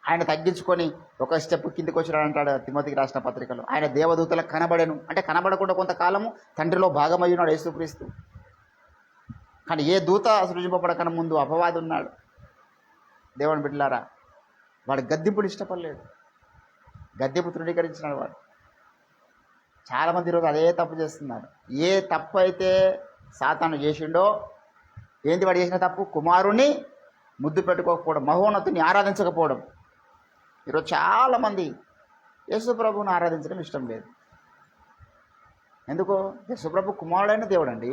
ఆయన తగ్గించుకొని ఒక స్టెప్ కిందికి వచ్చినాడు అంటాడు తిమోతికి రాసిన పత్రికలో. ఆయన దేవదూతలకు కనబడను, అంటే కనబడకుండా కొంతకాలము తండ్రిలో భాగమయ్యున్నాడు యేసుక్రీస్తు. కానీ ఏ దూత సృజింపబడకన్నా ముందు అపవాది ఉన్నాడు. దేవుని బిడ్డలారా, వాడు గద్దింపుని ఇష్టపడలేడు. గద్దింపు తృణీకరించినాడు వాడు. చాలామంది ఈరోజు అదే తప్పు చేస్తున్నారు. ఏ తప్పు అయితే సాతాను చేసిండో, ఏంటి వాడు చేసిన తప్పు? కుమారుని ముద్దు పెట్టుకోకపోవడం, మహోన్నతుని ఆరాధించకపోవడం. ఈరోజు చాలామంది యేసుప్రభుని ఆరాధించడం ఇష్టం లేదు. ఎందుకు? యేసుప్రభు కుమారుడైన దేవుడు అండి.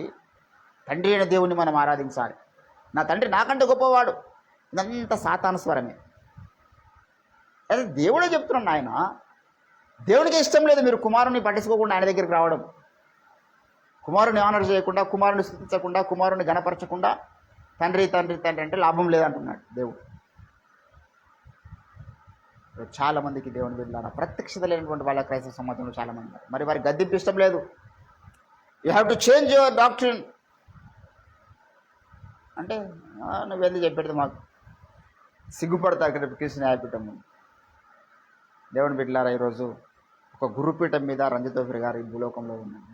తండ్రి అయిన దేవుని మనం ఆరాధించాలి. నా తండ్రి నాకంటే గొప్పవాడు. ఇదంతా సాతాను స్వరమే. అదే దేవుడే చెప్తున్నాడు. ఆయన దేవుడికి ఇష్టం లేదు మీరు కుమారుని పట్టించుకోకుండా ఆయన దగ్గరికి రావడం. కుమారుని ఆనర్ చేయకుండా, కుమారుని స్తుతించకుండా, కుమారుని గణపరచకుండా తండ్రి తండ్రి తండ్రి అంటే లాభం లేదంటున్నాడు దేవుడు. చాలామందికి దేవుని బిడ్డలారా ప్రత్యక్షత లేనటువంటి వాళ్ళ క్రైస్తవ సమాజంలో చాలామంది ఉన్నారు. మరి వారికి గద్దింపు ఇష్టం లేదు. You have to change your doctrine అంటే నువ్వెందుకు చెప్పేది మాకు సిగ్గుపడతా అక్కడ క్రిస్టియన్ న్యాయపీఠం ముందు. దేవుని బిడ్డలారా, ఈరోజు ఒక గురుపీఠం మీద రంజితోఫిర్ గారు ఈ భూలోకంలో ఉన్నారు.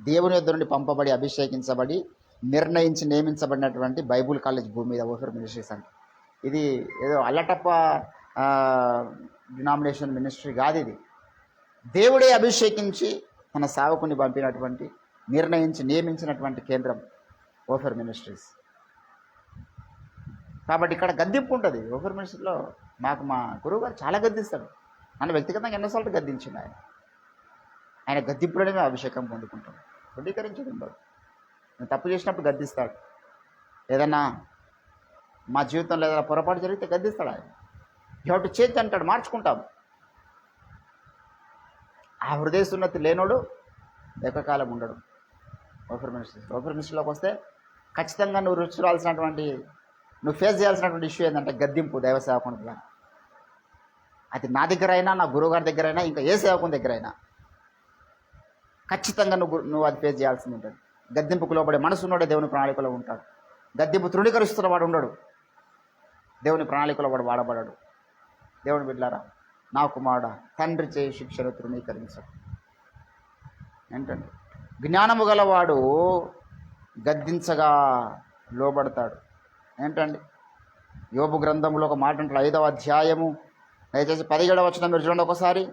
దేవుని యొద్ద నుండి పంపబడి అభిషేకించబడి నిర్ణయించి నియమించబడినటువంటి బైబుల్ కాలేజ్ భూమి మీద ఓఫర్ మినిస్ట్రీస్ అంటే ఇది ఏదో అల్లటప్ప డినామినేషన్ మినిస్ట్రీ కాదు. ఇది దేవుడే అభిషేకించి తన సేవకుని పంపినటువంటి, నిర్ణయించి నియమించినటువంటి కేంద్రం ఓఫర్ మినిస్ట్రీస్. కాబట్టి ఇక్కడ గద్దింపు ఉంటుంది. ఓఫర్ మినిస్ట్రీలో మాకు మా గురువు గారు చాలా గద్దిస్తాడు. నన్ను వ్యక్తిగతంగా ఎన్నోసార్లు గద్దించింది ఆయన గద్దింపులోనే మేము అభిషేకం పొందుకుంటాం. ధృవీకరించడం ఉండదు. నేను తప్పు చేసినప్పుడు గద్దిస్తాడు. ఏదన్నా మా జీవితంలో ఏదైనా పొరపాటు జరిగితే గద్దిస్తాడు ఆయన. యూ హ్యావ్ టు చేంజ్ అంటాడు, మార్చుకుంటాం. ఆ హృదయ సున్నతి లేనోడు ఏకకాలం ఉండడు. ఓఫర్ మినిస్ట్రీలోకి వస్తే ఖచ్చితంగా నువ్వు రుచి చూడాల్సినటువంటి, నువ్వు ఫేస్ చేయాల్సినటువంటి ఇష్యూ ఏంటంటే గద్దింపు. దైవ సేవకునిగా అది నా దగ్గర అయినా, నా గురువుగారి దగ్గర అయినా, ఇంకా ఏ సేవకుని దగ్గర అయినా ఖచ్చితంగా నువ్వు అది ఫేస్ చేయాల్సింది ఉంటుంది. గద్దింపుకు లోబడే మనసు ఉన్నాడే దేవుని ప్రణాళికలో ఉంటాడు. గద్దింపు తృణీకరిస్తున్న వాడు ఉండడు. దేవుని ప్రణాళికలో వాడు వాడబడాడు. దేవుని బిడ్డలారా, నా కుమారుడా తండ్రి చేయి శిక్షను తృణీకరించడు. ఏంటండి? జ్ఞానము గలవాడు గద్దించగా లోబడతాడు. ఏంటండి? యోబు గ్రంథంలో ఒక మాట అంటాడు, 5వ అధ్యాయము దయచేసి 17వ వచనం మీరు చూడండి ఒకసారి.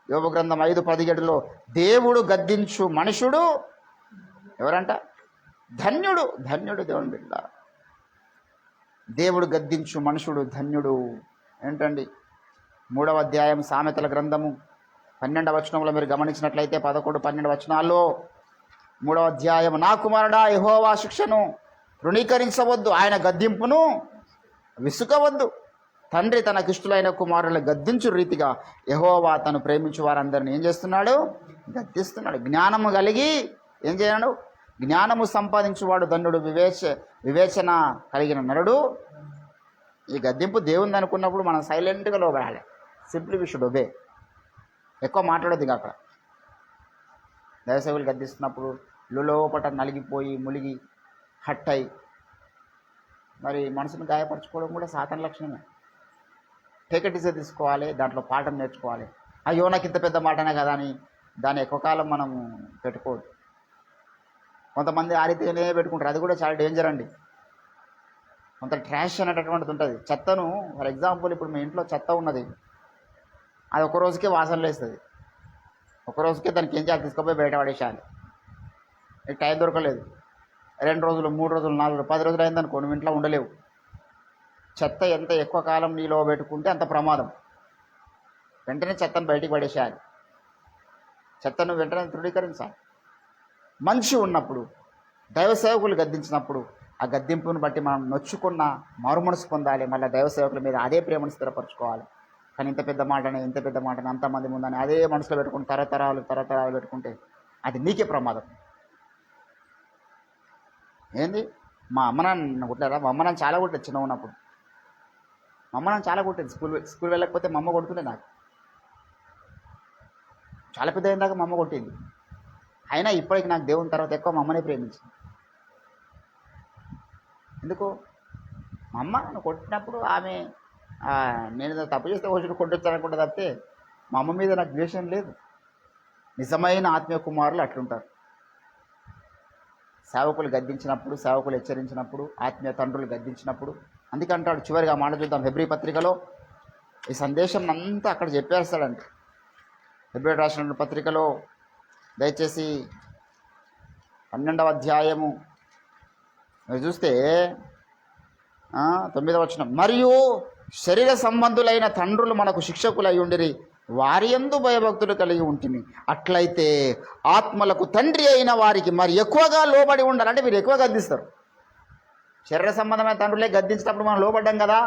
యోబు గ్రంథం 5:17 దేవుడు గద్దించు మనుషుడు ఎవరంట? ధన్యుడు. ధన్యుడు దేవుని బిడ్డ. దేవుడు గద్దించు మనుషుడు ధన్యుడు. ఏంటండి? 3వ అధ్యాయం సామెతల గ్రంథము 12వ వచనంలో మీరు గమనించినట్లయితే 11, 12 వచనాల్లో 3వ అధ్యాయం, నా కుమారుడా యెహోవా శిక్షను తృణీకరించవద్దు, ఆయన గద్దింపును విసుకవద్దు. తండ్రి తనకిష్టులైన కుమారులను గద్దించు రీతిగా యెహోవా తను ప్రేమించు వారందరిని ఏం చేస్తున్నాడు? గద్దిస్తున్నాడు. జ్ఞానము కలిగి ఏం చేయడు? జ్ఞానము సంపాదించువాడు ధన్యుడు. వివేచన కలిగిన నరుడు. ఈ గద్దింపు దేవుంది అనుకున్నప్పుడు మనం సైలెంట్గా లోబడాలి. Simply we should obey. ఎక్కువ మాట్లాడొద్దు. అక్కడ దైవసేవకులు గద్దిస్తున్నప్పుడు లోపట నలిగిపోయి ములిగి హట్ అయి మరి మనసును గాయపరచుకోవడం కూడా సాతాను లక్షణమే. టేక్ ఇట్ ఈజీ తీసుకోవాలి, దాంట్లో పాఠం నేర్చుకోవాలి. అయ్యో నాకు ఇంత పెద్ద మాటనే కదా అని దాన్ని ఎక్కువ కాలం మనము పెట్టుకోవద్దు. కొంతమంది ఆ రీతిగానే పెట్టుకుంటారు, అది కూడా చాలా డేంజర్ అండి. కొంత ట్రాష్ అనేటటువంటిది ఉంటుంది. చెత్తను ఫర్ ఎగ్జాంపుల్ ఇప్పుడు మీ ఇంట్లో చెత్త ఉన్నది, అది ఒక రోజుకే వాసన లేస్తుంది, ఒక రోజుకే దానికి ఏం చేయాలి, తీసుకుపోయి బయట పడేసేయాలి. నీకు టైం దొరకలేదు, 2 రోజులు 3 రోజులు 4 రోజులు 10 రోజులు అయిందనుకో, నువ్వు ఇంట్లో ఉండలేవు. చెత్త ఎంత ఎక్కువ కాలం నీలో పెట్టుకుంటే అంత ప్రమాదం. వెంటనే చెత్తను బయటికి పడేసేయాలి, చెత్తను వెంటనే తృణీకరించాలి. మనిషి ఉన్నప్పుడు దైవ సేవకులు గద్దించినప్పుడు ఆ గద్దింపును బట్టి మనం నొచ్చుకున్న మారుమనసు పొందాలి. మళ్ళీ దైవ సేవకుల మీద అదే ప్రేమను స్థిరపరచుకోవాలి. కానీ ఇంత పెద్ద మాటని అంతమంది ముందని అదే మనసులో పెట్టుకుని తరతరాలు పెట్టుకుంటే అది నీకే ప్రమాదం. ఏంది, మా అమ్మ నాన్న కొట్టారా? మా అమ్మ నాన్న చాలా కొట్టేది చిన్న ఉన్నప్పుడు. మా అమ్మ నాన్న చాలా కొట్టేది. స్కూల్ వెళ్ళకపోతే మా అమ్మ కొడుతుండే నాకు. చాలా పెద్ద అయిన దాకా మా అమ్మ కొట్టింది. అయినా ఇప్పటికి నాకు దేవుని తర్వాత ఎక్కువ మా అమ్మనే ప్రేమించింది. ఎందుకు? మా అమ్మ నన్ను కొట్టినప్పుడు ఆమె నేను తప్పు చేస్తే వచ్చి కొట్టొచ్చాననుకుంటే తప్పితే మా అమ్మ మీద నాకు ద్వేషం లేదు. నిజమైన ఆత్మీయ కుమారులు అట్లుంటారు. సేవకులు గద్దించినప్పుడు, సేవకులు హెచ్చరించినప్పుడు, ఆత్మీయ తండ్రులు గద్దించినప్పుడు, అందుకే అంటాడు చివరిగా మాట చూద్దాం హెబ్రీ పత్రికలో. ఈ సందేశం అంతా అక్కడ చెప్పేస్తాడండి. హెబ్రీ రాసిన పత్రికలో దయచేసి 12వ అధ్యాయము మీరు చూస్తే 9వ వచనం, మరియు శరీర సంబంధులైన తండ్రులు మనకు శిక్షకులై ఉండిరి, వారి యందు భయభక్తులు కలిగి ఉంటుంది. అట్లయితే ఆత్మలకు తండ్రి అయిన వారికి మరి ఎక్కువగా లోబడి ఉండాలంటే మీరు ఎక్కువ గద్దిస్తారు. శరీర సంబంధమైన తండ్రులే గద్దించినప్పుడు మనం లోబడ్డాం కదా,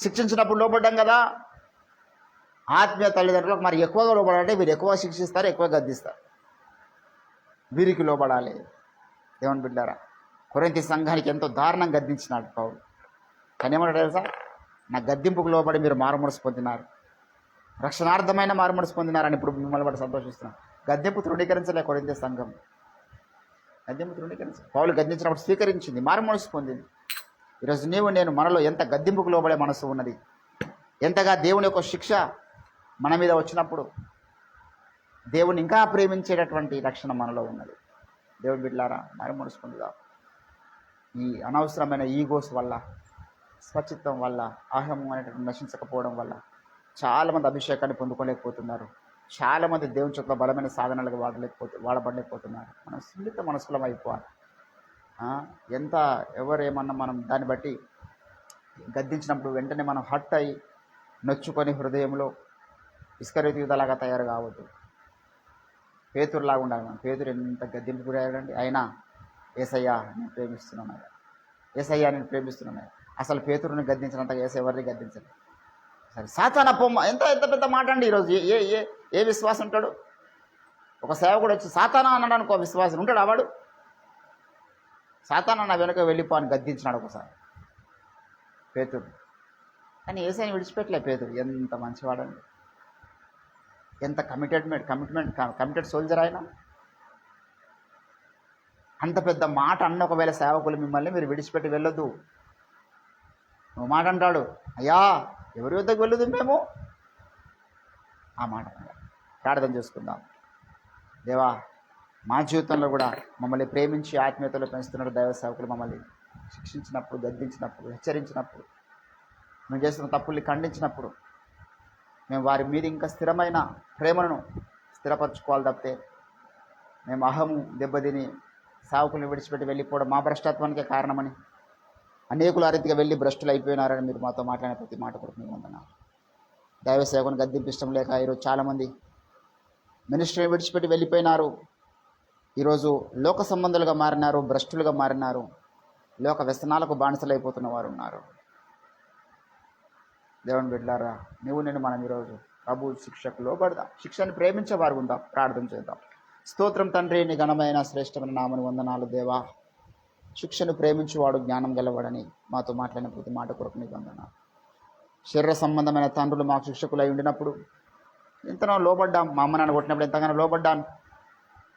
శిక్షించినప్పుడు లోబడ్డాం కదా. ఆత్మీయ తల్లిదండ్రులకు మరి ఎక్కువగా లోబడాలంటే వీరు ఎక్కువ శిక్షిస్తారు, ఎక్కువ గద్దిస్తారు. వీరికి లోబడాలి. దేవుని బిడ్డారా, కొరింథీ సంఘానికి ఎంతో దారుణంగా గద్దించినాడు పౌలు. కానీ ఏమంటాడు తెలుసా? నా గద్దింపుకు లోబడి మీరు మారుమనసు పొందినారు, రక్షణార్థమైన మారుమనసు పొందినారని ఇప్పుడు మిమ్మల్ని బట్టి సంతోషిస్తున్నాను. గద్దింపు తృణీకరించలే కొరింథీ సంఘం. గద్దింపు తృణీకరించాలి. పౌలు గద్దించినప్పుడు స్వీకరించింది, మారుమనసు పొందింది. ఈరోజు నీవు నేను మనలో ఎంత గద్దింపుకు లోబడే మనసు ఉన్నది, ఎంతగా దేవుని యొక్క శిక్ష మన మీద వచ్చినప్పుడు దేవుని ఇంకా ప్రేమించేటటువంటి లక్షణ మనలో ఉన్నది. దేవుని బిడ్డలారా, మారుమనసు పొందుదాం. ఈ అనవసరమైన ఈగోస్ వల్ల, స్వచిత్తం వల్ల, అహము అనేటువంటి నశించకపోవడం వల్ల చాలామంది అభిషేకాన్ని పొందుకోలేకపోతున్నారు. చాలామంది దేవుని చుట్టూ బలమైన సాధనాలుగా వాడబడలేకపోతున్నారు. మనం సున్నిత మనసులం అయిపోవాలి. ఎంత ఎవరేమన్నా మనం దాన్ని బట్టి గద్దించినప్పుడు వెంటనే మనం హట్ అయ్యి నొచ్చుకొని హృదయంలో ఇస్కరియోతు యూదాలాగా తయారు కావద్దు. పేతురులాగా ఉండాలి మనం. పేతురు ఎంత గద్దింపు గురయ్యాడండి. అయినా యేసయ్యా నేను ప్రేమిస్తున్నాను, యేసయ్యా నేను ప్రేమిస్తున్నాను. అసలు పేతురుని గద్దించినంతగా యేసయ్య ఎవరిని గద్దించండి. సరే సాతాన పొమ్మ, ఎంత పెద్ద మాట అండి. ఈరోజు ఏ విశ్వాసం ఉంటాడు? ఒక సేవకుడు వచ్చి సాతానా అన్నాడానికి ఒక విశ్వాసం ఉంటాడు. వాడు సాతానా నా వెనుక వెళ్ళిపో అని గద్దించినాడు ఒకసారి పేతురు. కానీ యేసయ్యని విడిచిపెట్టలే పేతురు. ఎంత మంచివాడండి, ఎంత కమిటెడ్ సోల్జర్ ఆయన. అంత పెద్ద మాట అన్న ఒకవేళ సేవకులు మిమ్మల్ని మీరు విడిచిపెట్టి వెళ్ళొద్దు. నువ్వు మాట అంటాడు, అయ్యా ఎవరి వద్దకు వెళ్ళదు మేము, ఆ మాట ప్రార్థన చేసుకుందాం. దేవా, మా జీవితంలో కూడా మమ్మల్ని ప్రేమించి ఆత్మీయతలో పెంచుతున్న దైవ సేవకులు మమ్మల్ని శిక్షించినప్పుడు, గద్దించినప్పుడు, హెచ్చరించినప్పుడు, మేము చేస్తున్న తప్పుల్ని ఖండించినప్పుడు మేము వారి మీద ఇంకా స్థిరమైన ప్రేమను స్థిరపరచుకోవాలి తప్పితే మేము అహము దెబ్బతిని సేవకుల్ని విడిచిపెట్టి వెళ్ళిపోవడం మా భ్రష్టత్వానికే కారణమని అనేకులు ఆ రీతిగా వెళ్ళి భ్రష్టులు అయిపోయినారని మీరు మాతో మాట్లాడిన ప్రతి మాట కొరకు మేము వందనాలు. దైవ సేవకుని గద్దింపిష్టం లేక ఈరోజు చాలామంది మినిస్ట్రీని విడిచిపెట్టి వెళ్ళిపోయినారు. ఈరోజు లోక సంబంధులుగా మారినారు, భ్రష్టులుగా మారినారు, లోక వ్యసనాలకు బానిసలైపోతున్న వారు ఉన్నారు. దేవుని బిడ్డలారా, నేను మనం ఈరోజు ప్రభు శిక్షకు లోబడదాం, శిక్షని ప్రేమించేవారు ఉందాం. ప్రార్థన చేద్దాం. స్తోత్రం తండ్రి, నీ ఘనమైన శ్రేష్టమైన నామని వందనాలు దేవా. శిక్షను ప్రేమించేవాడు జ్ఞానం గలవాడని మాతో మాట్లాడిన ప్రతి మాట కొరకు నీకు వందనాలు. శరీర సంబంధమైన తండ్రులు మాకు శిక్షకులై ఉండినప్పుడు ఎంతనో లోబడ్డాం. మా అమ్మ నాన్న కొట్టినప్పుడు ఎంతగానో లోబడ్డాను.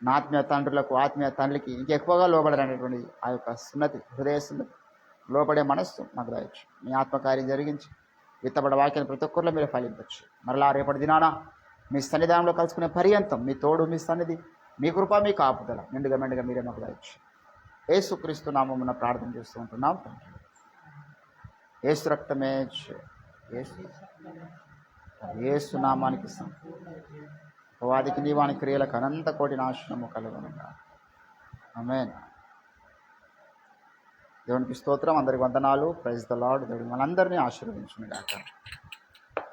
నా ఆత్మీయ తండ్రులకు, ఆత్మీయ తండ్రికి ఇంకెక్కువగా లోబడనేటువంటి ఆ యొక్క సున్నతి, హృదయ సున్నతి, లోబడే మనస్సు మాకు దయచ్చు. మీ ఆత్మకార్యం జరిగించి విత్తబడ వాక్యాన్ని ప్రతి ఒక్కరిలో మీరు ఫలించవచ్చు. మరలా రేపటి దినాన మీ సన్నిధానంలో కలుసుకునే పర్యంతం మీ తోడు, మీ సన్నిధి, మీ కృప, మీ కాపుదల మెండుగా మీరే మాకు దయచ్చు. యేసుక్రీస్తు నామమున ప్రార్థన చేస్తూ ఉంటున్నాం తండ్రి. యేసు రక్తమే యేసు నామానికి వాదికి నీవాని క్రియలకు అనంత కోటి నాశనము కలుగునుగా. ఆమేన్. దేవునికి స్తోత్రం. అందరికి వందనాలు. Praise the Lord. దేవుడు మనందరినీ ఆశీర్వదించును గాక.